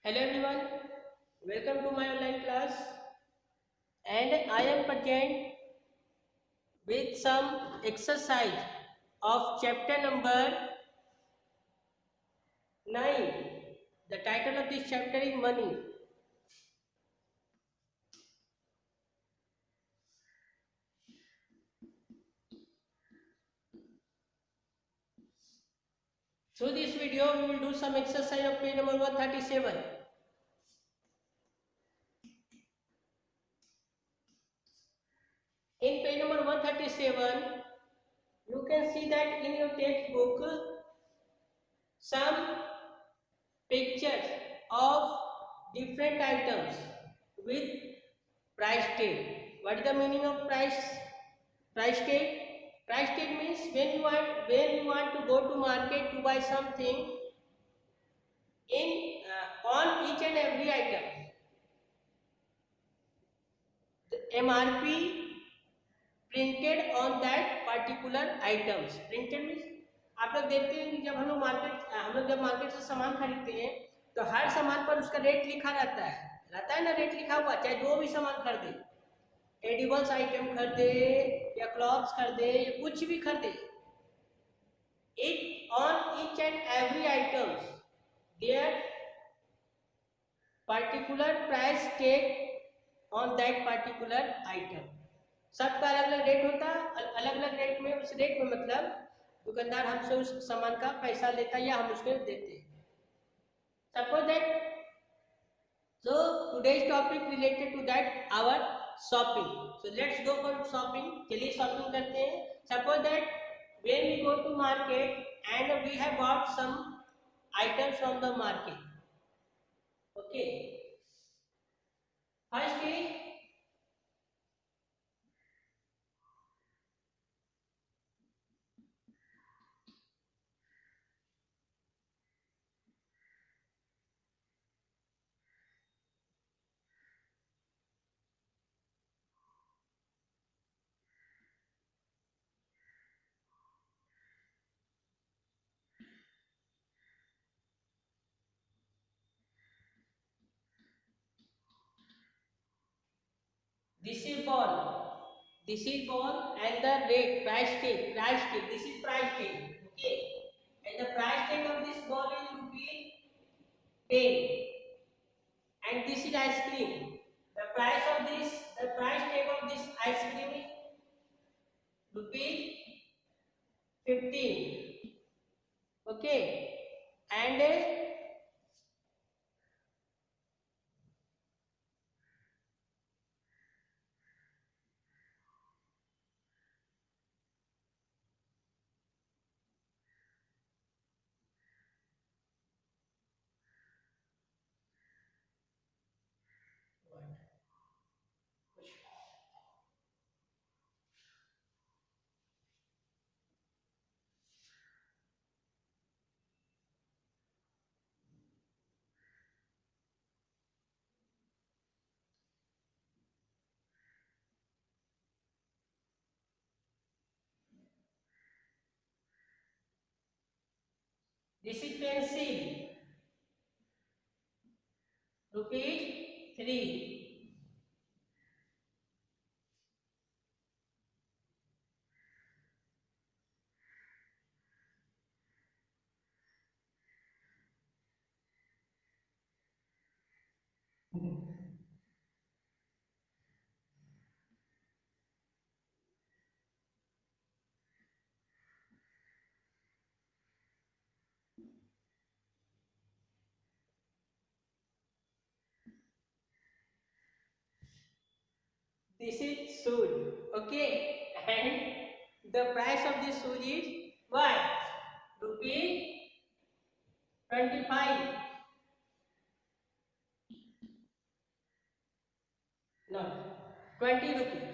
Hello everyone, welcome to my online class and I am present with some exercise of chapter number 9. The title of this chapter is Money. Through this video we will do some exercise of page number 137. In page number 137 you can see that in your textbook some pictures of different items with price tag. What is the meaning of price tag? Price tag means when you want to go to market to buy something in on each and every item the MRP printed on that particular items. Printed means आप लोग देखते हैं कि हम लोग जब market से सामान खरीदते हैं तो हर सामान पर उसका रेट लिखा रहता है ना, रेट लिखा हुआ, चाहे जो भी सामान खरीदे, एडिबल्स आइटम खरीदे या क्लॉथ्स खरीदे या कुछ भी खरीदे, it on each and every items their particular price tag on that particular item. सबका अलग अलग रेट होता है, अलग अलग रेट में, उस रेट में मतलब दुकानदार हमसे उस सामान का पैसा लेता है या हम उसको देते हैं. Suppose that, so today's topic related to that our shopping. So let's go for shopping. चलिए शॉपिंग करते हैं. Suppose that when we go to market and we have bought some items from the market. Okay. First is this is ball. This is ball and the rate, price tag. This is price tag. Okay. And the price tag of this ball is ₹10. And this is ice cream. The price tag of this ice cream is ₹15. Okay. And this is pencil, ₹3. This is shoe. Okay. And the price of this shoe is what? ₹25. No, ₹20.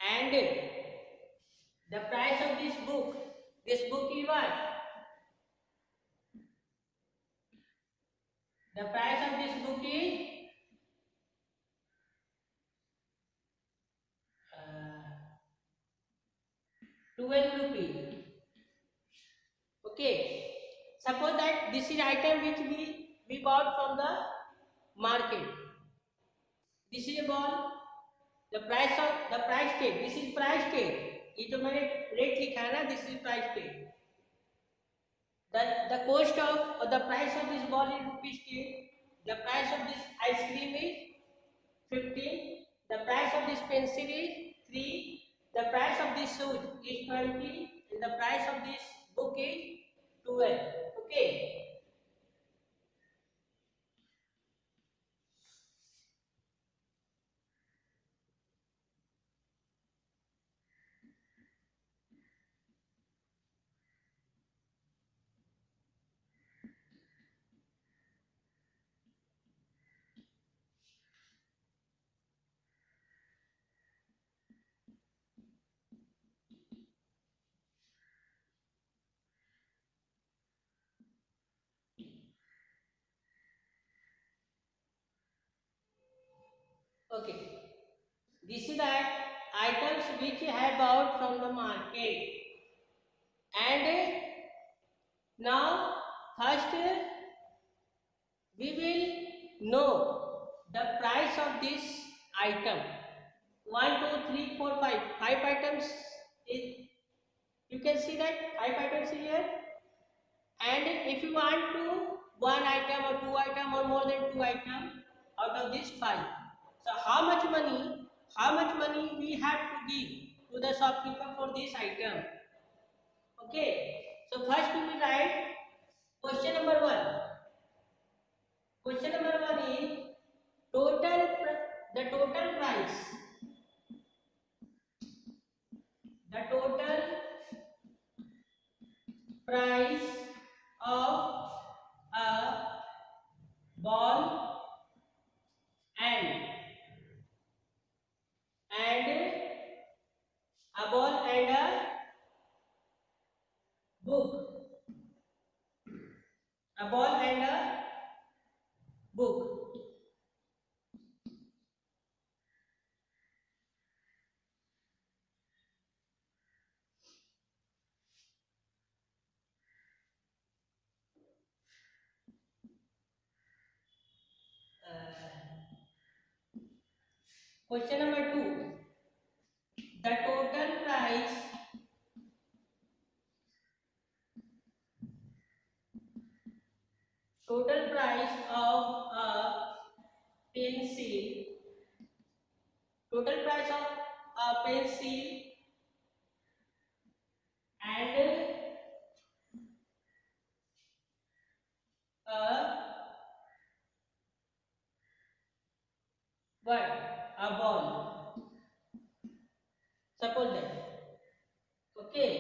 and the price of this book is what? The price of this book is 12 rupees. Okay, suppose that this is item which we bought from the market. This is a ball. The price tag, this is price tag. ये जो मैंने rate लिखा है ना, this is price tag. The cost of or the price of this ball is ₹10. The price of this ice cream is 15. The price of this pencil is 3. The price of this shoes is 20. And the price of this book is 12. Okay. Okay. This is that items which I have bought from the market. And now first we will know the price of this item. 1, 2, 3, 4, 5. 5 items is, you can see that 5 items here. And if you want to 1 item or 2 item or more than 2 item out of this 5, so how much money we have to give to the shopkeeper for this item? Okay, so first we will write question number 1. Question number 1 is the total price. The total price of a ball and a book. A ball and a book. Question number 2. The total price of a pencil. Total price of a pencil and a ball. Suppose that. Okay.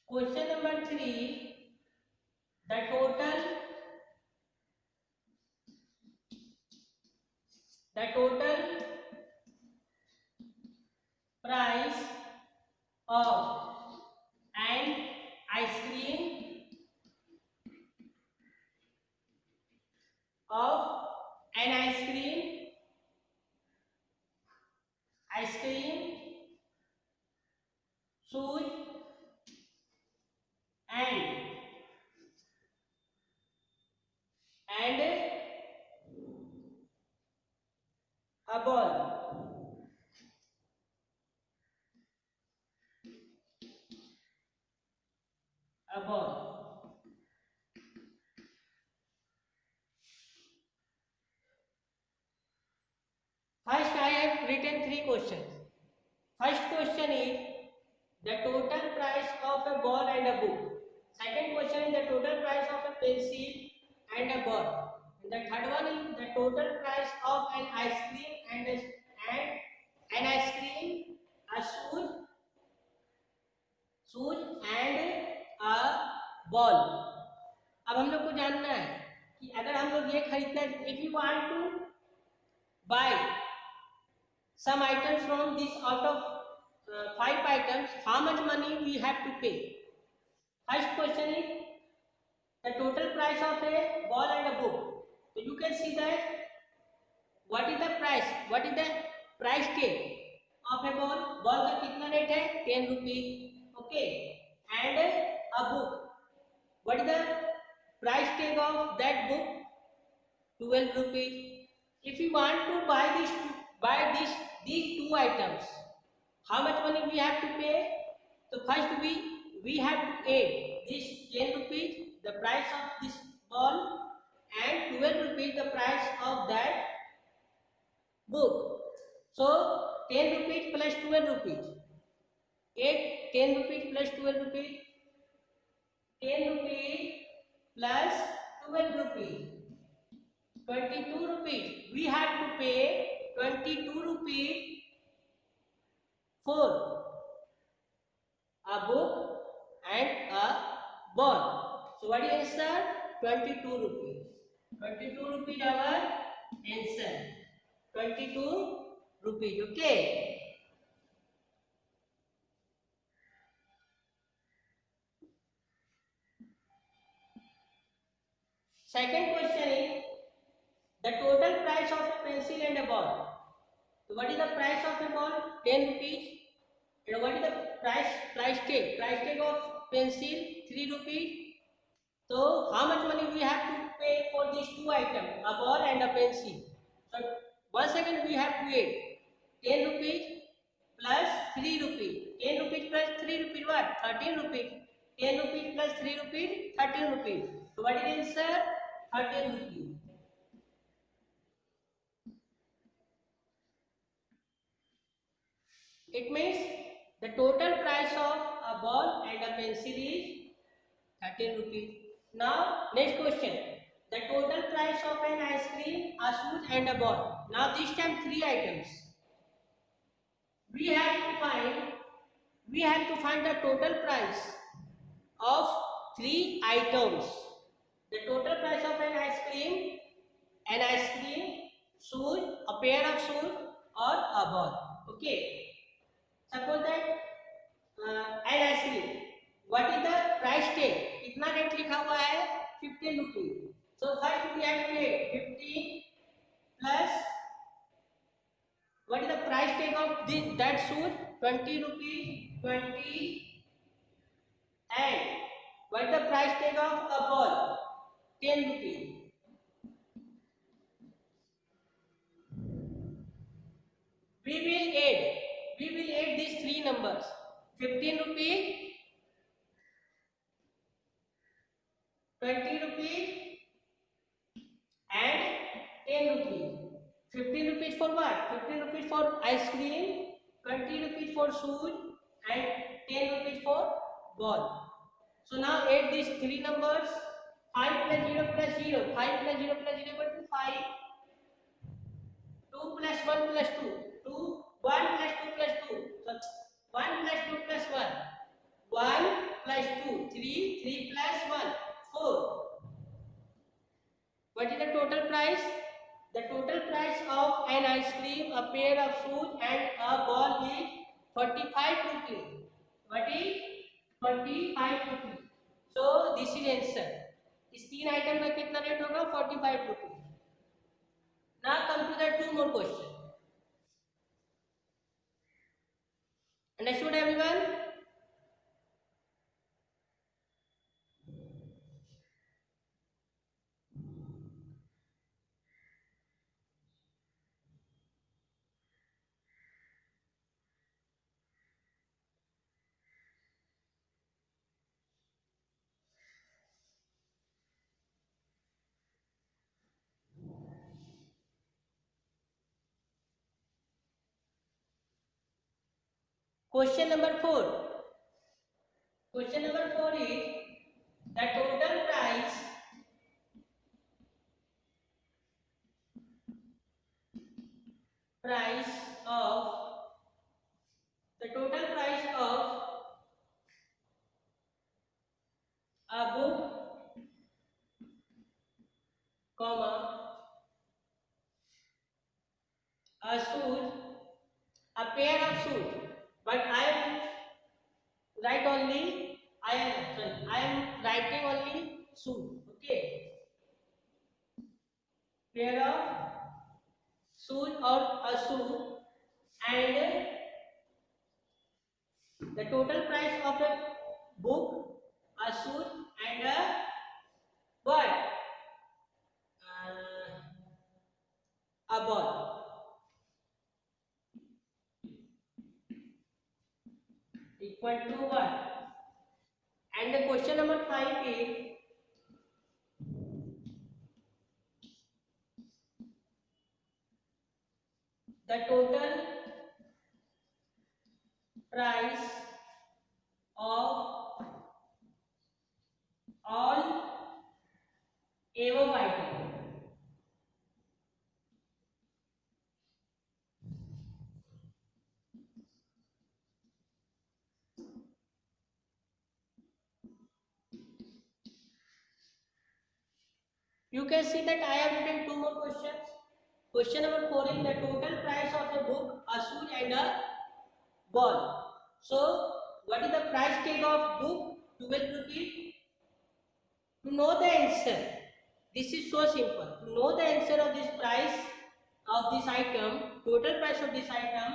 Question number 3. The total price of an ice cream shoes and a ball. A ball. First I have written 3 questions. First question is the total price of a ball and a book. Second question is the total price of a pencil and a ball. And the third one is the total price of an ice cream and a shoes and a ball. अब हम लोग को जानना है कि अगर हम लोग ये खरीदना है, if you want to some items from this out of 5 items, how much money we have to pay? First question is the total price of a ball and a book. So you can see that what is the price tag of a ball. Ball का कितना rate है? 10 rupees. Okay. And a book, what is the price tag of that book? 12 rupees. If you want to buy these two items, how much money we have to pay? So first we have to add this 10 rupees, the price of this ball, and 12 rupees, the price of that book. So 10 rupees plus 12 rupees. 10 rupees plus 12 rupees. 10 rupees plus 12 rupees. 22 rupees. We have to pay 22 rupees for a book and a ball. So what is the answer? 22 rupees. 22 rupees our answer. 22 rupees. Okay. Second question is the total price of a pencil and a ball. So what is the price of a ball? 10 rupees. And what is the price tag? Price tag of pencil 3 rupees. So how much money we have to pay for these two items, a ball and a pencil? So once again we have to add 10 rupees plus 3 rupees. 10 rupees plus 3 rupees what? 13 rupees. 10 rupees plus 3 rupees, 13 rupees. So what is the answer? 13 rupees. It means the total price of a ball and a pencil is 13 rupees. Now next question. The total price of an ice cream, a shoe and a ball. Now this time 3 items. We have to find the total price of 3 items. The total price of an ice cream, shoes, a pair of shoes or a ball. Okay. Suppose that an ice cream. What is the price tag? कितना rate लिखा हुआ है? 15 rupees. So first we have to add 15 plus what is the price tag of that shoes? 20 rupees. 20 and what is the price tag of a ball? 10 rupees. We will add these three numbers. 15 rupees, 20 rupees and 10 rupees. 15 rupees for what? 15 rupees for ice cream, 20 rupees for shoes and 10 rupees for ball. So now add these three numbers. 5 plus 0 plus 0. 5 plus 0 plus 0 equal to 5. 2 plus 1 plus 2. 2. 1 plus 2 plus 2. So 1 plus 2 plus 1. 1 plus 2. 3. 3 plus 1. 4. What is the total price? The total price of an ice cream, a pair of shoes and a ball is 45 rupees. What is 45 rupees? So this is answer. इस तीन item का कितना rate होगा? 45 rupees. Now come to the two more questions. Understood everyone? Question number 4. Question number 4 is the total price of a book, comma, a shoes a pair of shoes, but I am writing only shoe. Okay, pair of shoes or a shoe, and the total price of a book, a shoe, and a what? A ball equal to what? And the question number 5 is the total price of all above items. You can see that I have written two more questions. Question number 4 is the total price of a book, a shoe, and a ball. So, what is the price tag of book? 12 rupees. To know the answer, this is so simple. To know the answer of this price of this item, total price of this item,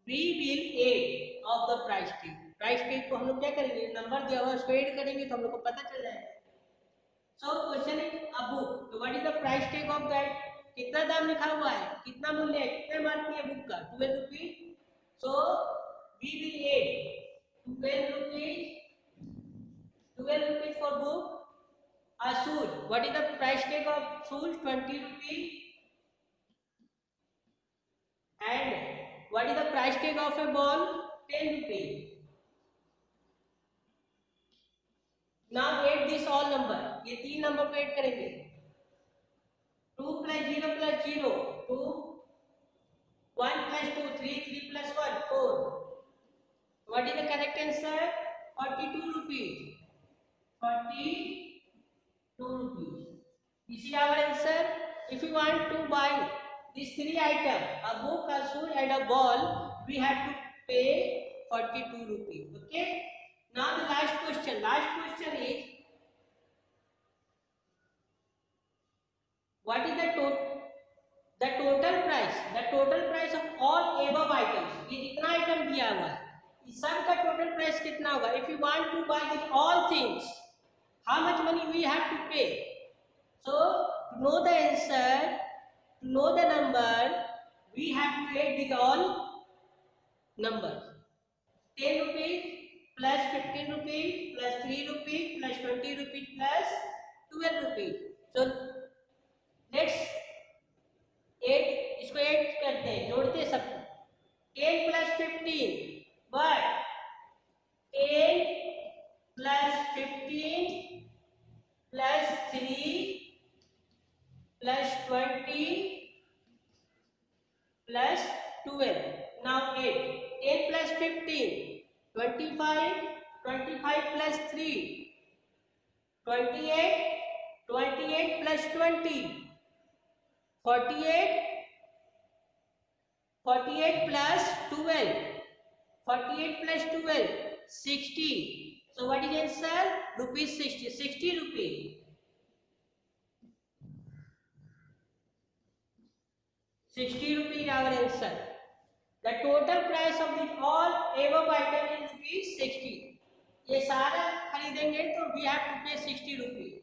we will add of the price tag. Price tag को हम लोग क्या करेंगे? Number दिया हुआ उसको add करेंगे तो हम लोग को पता चल जाएगा. So question is a book. So what is the price tag of that? कितना दाम लिखा हुआ है, कितना मूल्य है, कितने मार्क की है बुक का? 12 rupees. So we will add 12 rupees. 12 rupees for book. A shoe. What is the price tag of shoes? 20 rupees. And what is the price tag of a ball? 10 rupees. Now add this all number. ये तीन number को add करेंगे. 2 plus 0 plus 0 2. 1 plus 2 3 3 plus 1 4. What is the correct answer? 42 rupees. 42 rupees. This is our answer. If you want to buy these three items, a book, a shoe, and a ball, we have to pay 42 rupees. Okay. Now the last question. Last question is, what is the total price? The total price of all above items. ये जितना item दिया हुआ है, इस सब का total price कितना होगा? If you want to buy these all things, how much money we have to pay? So to know the answer, to know the number, we have to add these all numbers. 10 rupees plus 15 rupees plus 3 rupees plus 20 rupees plus 12 rupees. So let's इसको add करते हैं, जोड़ते हैं सबको. 10 plus 15, but 10 plus 15 plus 3 plus 20 plus 12. Now 8. 10 plus 15, 25. 25 plus 3, 28. 28 plus 20, 48. 48 plus 12, 48 plus 12, 60. So what is the answer? Rupees 60. 60 rupees. 60 rupees our answer. The total price of this all above item is rupees 60. ये सारा खरीदेंगे तो we have to pay 60 rupees.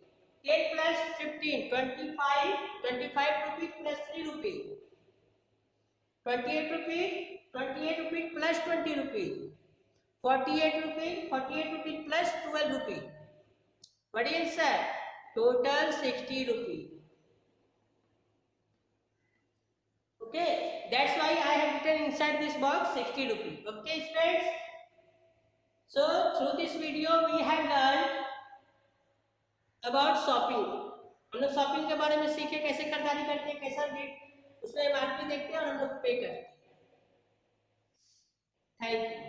10 plus 15, 25. 25 rupees plus 3 rupees. 28 rupees. 28 rupees plus 20 rupees. 48 rupees. 48 rupees plus 12 rupees. What is that? Total 60 rupees. Okay, that's why I have written inside this box 60 rupees. Okay, friends. So through this video we have learned about shopping. हम लोग shopping के बारे में सीखे, कैसे खरीदारी करते हैं, कैसा रेट उसमें एमआरपी देखते हैं और हम लोग पे करते हैं. Thank you.